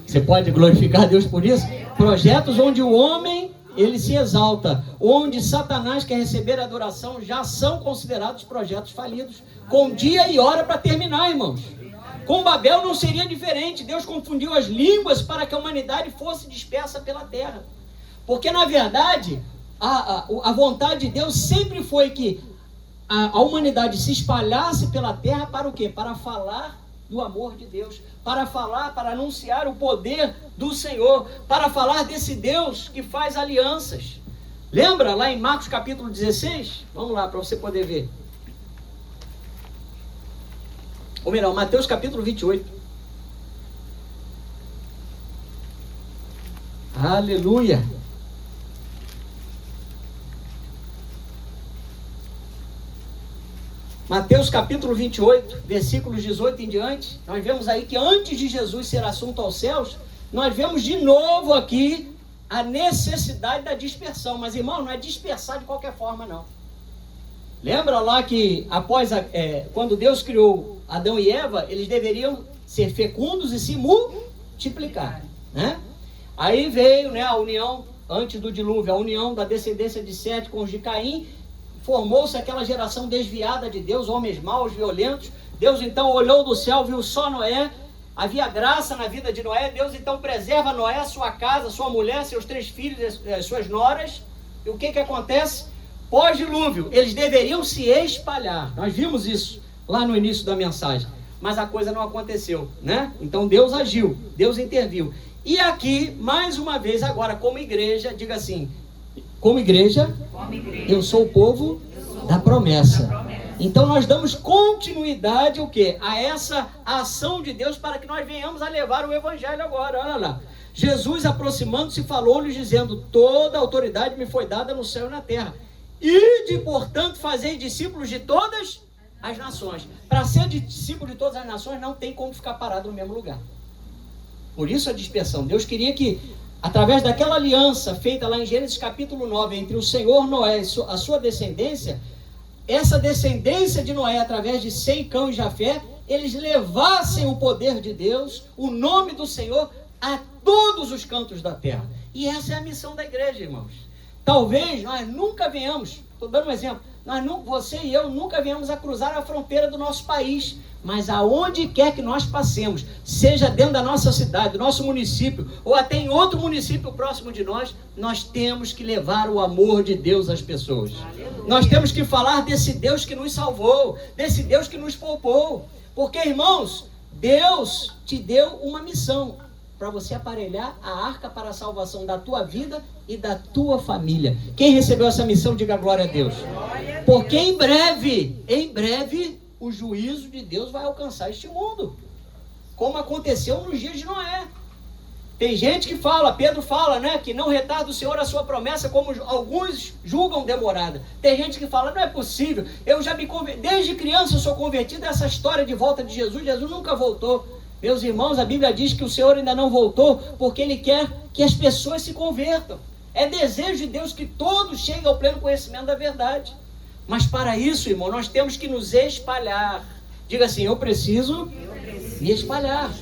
Você pode glorificar a Deus por isso? Projetos onde o homem, ele se exalta, onde Satanás quer receber adoração, já são considerados projetos falidos, com dia e hora para terminar, irmãos. Com Babel não seria diferente. Deus confundiu as línguas para que a humanidade fosse dispersa pela terra. Porque, na verdade, a vontade de Deus sempre foi que a humanidade se espalhasse pela terra para o quê? Para falar do amor de Deus, para falar, para anunciar o poder do Senhor, para falar desse Deus que faz alianças. Lembra lá em Marcos capítulo 16? Vamos lá para você poder ver. Ou melhor, Mateus capítulo 28. Aleluia. Mateus capítulo 28, versículos 18 em diante, nós vemos aí que antes de Jesus ser assunto aos céus, nós vemos de novo aqui a necessidade da dispersão. Mas, irmão, não é dispersar de qualquer forma, não. Lembra lá que quando Deus criou Adão e Eva, eles deveriam ser fecundos e se multiplicar, né? Aí veio, né, a união, antes do dilúvio, a união da descendência de Sete com os de Caim. Formou-se aquela geração desviada de Deus, homens maus, violentos. Deus então olhou do céu, viu só Noé, havia graça na vida de Noé. Deus então preserva Noé, sua casa, sua mulher, seus 3 filhos, suas noras. E o que acontece? Pós-dilúvio, eles deveriam se espalhar. Nós vimos isso lá no início da mensagem, mas a coisa não aconteceu, né? Então Deus agiu, Deus interviu. E aqui, mais uma vez agora, como igreja, diga assim: como igreja, eu sou o povo da promessa. Então nós damos continuidade o quê? A essa ação de Deus para que nós venhamos a levar o evangelho agora. Olha lá. Jesus, aproximando-se, falou-lhes dizendo: toda a autoridade me foi dada no céu e na terra. Ide, portanto, fazei discípulos de todas as nações. Para ser discípulo de todas as nações não tem como ficar parado no mesmo lugar. Por isso a dispersão. Deus queria que, através daquela aliança feita lá em Gênesis capítulo 9, entre o Senhor Noé e a sua descendência, essa descendência de Noé, através de Sem, Cão e Jafé, eles levassem o poder de Deus, o nome do Senhor, a todos os cantos da terra. E essa é a missão da igreja, irmãos. Talvez nós nunca venhamos, estou dando um exemplo, você e eu nunca venhamos a cruzar a fronteira do nosso país, mas aonde quer que nós passemos, seja dentro da nossa cidade, do nosso município, ou até em outro município próximo de nós, nós temos que levar o amor de Deus às pessoas. Aleluia. Nós temos que falar desse Deus que nos salvou, desse Deus que nos poupou, porque, irmãos, Deus te deu uma missão, para você aparelhar a arca para a salvação da tua vida e da tua família. Quem recebeu essa missão, diga glória a Deus. Porque em breve, o juízo de Deus vai alcançar este mundo, como aconteceu nos dias de Noé. Tem gente que fala, Pedro fala, né, que não retarda o Senhor a sua promessa, como alguns julgam demorada. Tem gente que fala, não é possível, eu já me converti, desde criança eu sou convertido a essa história de volta de Jesus, Jesus nunca voltou. Meus irmãos, a Bíblia diz que o Senhor ainda não voltou, porque Ele quer que as pessoas se convertam. É desejo de Deus que todos cheguem ao pleno conhecimento da verdade. Mas para isso, irmão, nós temos que nos espalhar. Diga assim, eu preciso me espalhar.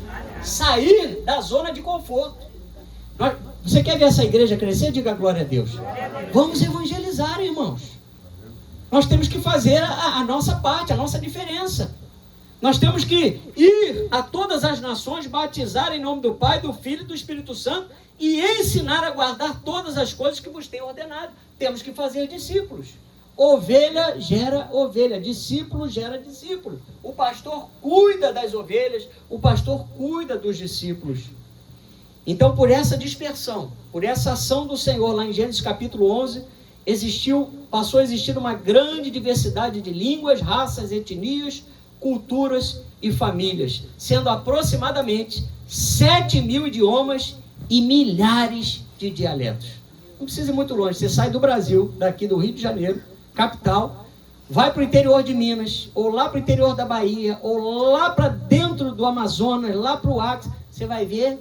Sair da zona de conforto. Você quer ver essa igreja crescer? Diga glória a Deus. Vamos evangelizar, irmãos. Nós temos que fazer a nossa parte, a nossa diferença. Nós temos que ir a todas as nações, batizar em nome do Pai, do Filho e do Espírito Santo e ensinar a guardar todas as coisas que vos tenho ordenado. Temos que fazer discípulos. Ovelha gera ovelha, discípulo gera discípulo. O pastor cuida das ovelhas, o pastor cuida dos discípulos. Então, por essa dispersão, por essa ação do Senhor, lá em Gênesis capítulo 11, passou a existir uma grande diversidade de línguas, raças, etnias, culturas e famílias, sendo aproximadamente 7.000 idiomas e milhares de dialetos. Não precisa ir muito longe, você sai do Brasil, daqui do Rio de Janeiro, capital, vai para o interior de Minas, ou lá para o interior da Bahia, ou lá para dentro do Amazonas, lá para o Acre, você vai ver,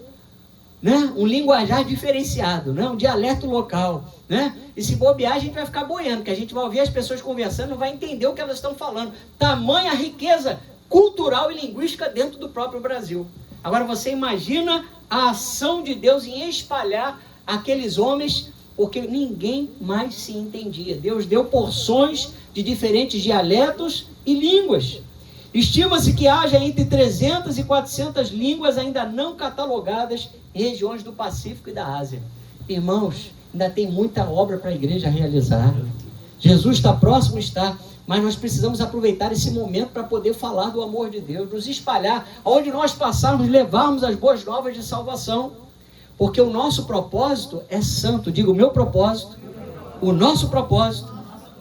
né, um linguajar diferenciado, né, um dialeto local, né? E se bobear, a gente vai ficar boiando, que a gente vai ouvir as pessoas conversando, não vai entender o que elas estão falando. Tamanha riqueza cultural e linguística dentro do próprio Brasil. Agora você imagina a ação de Deus em espalhar aqueles homens, porque ninguém mais se entendia. Deus deu porções de diferentes dialetos e línguas. Estima-se que haja entre 300 e 400 línguas ainda não catalogadas em regiões do Pacífico e da Ásia. Irmãos, ainda tem muita obra para a igreja realizar. Jesus está próximo, está, mas nós precisamos aproveitar esse momento para poder falar do amor de Deus, nos espalhar, onde nós passarmos, levarmos as boas novas de salvação, porque o nosso propósito é santo. Diga, o meu propósito, o nosso propósito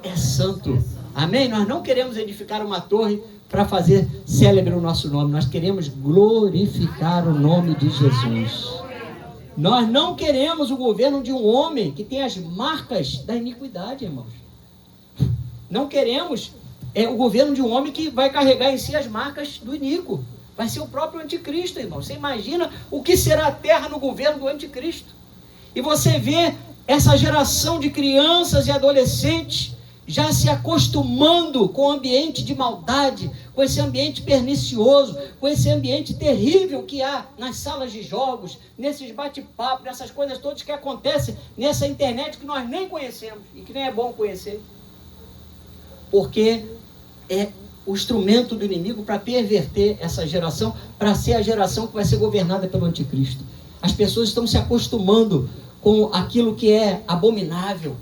é santo. Amém? Nós não queremos edificar uma torre para fazer célebre o nosso nome, nós queremos glorificar o nome de Jesus. Nós não queremos o governo de um homem que tem as marcas da iniquidade, irmãos. Não queremos o governo de um homem que vai carregar em si as marcas do iníquo. Vai ser o próprio anticristo, irmão. Você imagina o que será a terra no governo do anticristo. E você vê essa geração de crianças e adolescentes já se acostumando com o ambiente de maldade, com esse ambiente pernicioso, com esse ambiente terrível que há nas salas de jogos, nesses bate-papos, nessas coisas todas que acontecem nessa internet que nós nem conhecemos e que nem é bom conhecer. Porque é o instrumento do inimigo para perverter essa geração, para ser a geração que vai ser governada pelo anticristo. As pessoas estão se acostumando com aquilo que é abominável,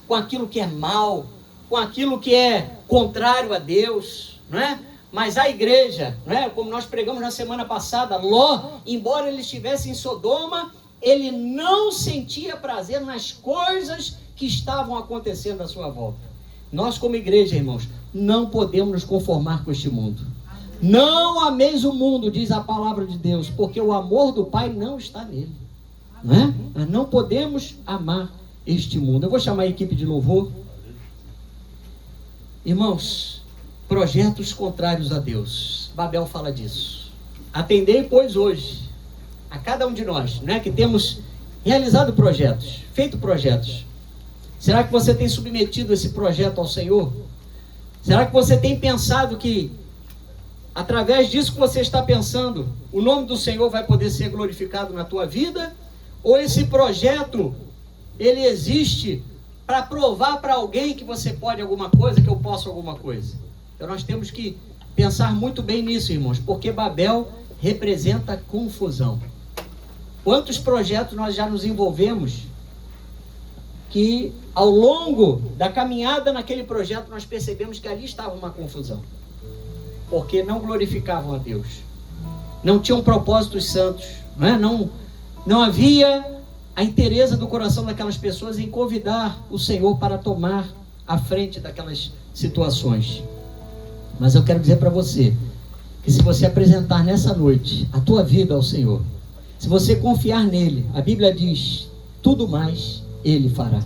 com aquilo que é mal, com aquilo que é contrário a Deus, não é? Mas a igreja, não é? Como nós pregamos na semana passada, Ló, embora ele estivesse em Sodoma, ele não sentia prazer nas coisas que estavam acontecendo à sua volta. Nós como igreja, irmãos, não podemos nos conformar com este mundo. Não ameis o mundo, diz a palavra de Deus, porque o amor do Pai não está nele, não é? Nós não podemos amar este mundo. Eu vou chamar a equipe de louvor. Irmãos, projetos contrários a Deus. Babel fala disso. Atendei, pois, hoje, a cada um de nós, né, que temos realizado projetos, feito projetos. Será que você tem submetido esse projeto ao Senhor? Será que você tem pensado que, através disso que você está pensando, o nome do Senhor vai poder ser glorificado na tua vida? Ou esse projeto, ele existe para provar para alguém que você pode alguma coisa, que eu posso alguma coisa? Então nós temos que pensar muito bem nisso, irmãos, porque Babel representa confusão. Quantos projetos nós já nos envolvemos que ao longo da caminhada naquele projeto nós percebemos que ali estava uma confusão, porque não glorificavam a Deus, não tinham propósitos santos, não havia a inteireza do coração daquelas pessoas em convidar o Senhor para tomar a frente daquelas situações. Mas eu quero dizer para você que se você apresentar nessa noite a tua vida ao Senhor, se você confiar nele, a Bíblia diz, tudo mais Ele fará.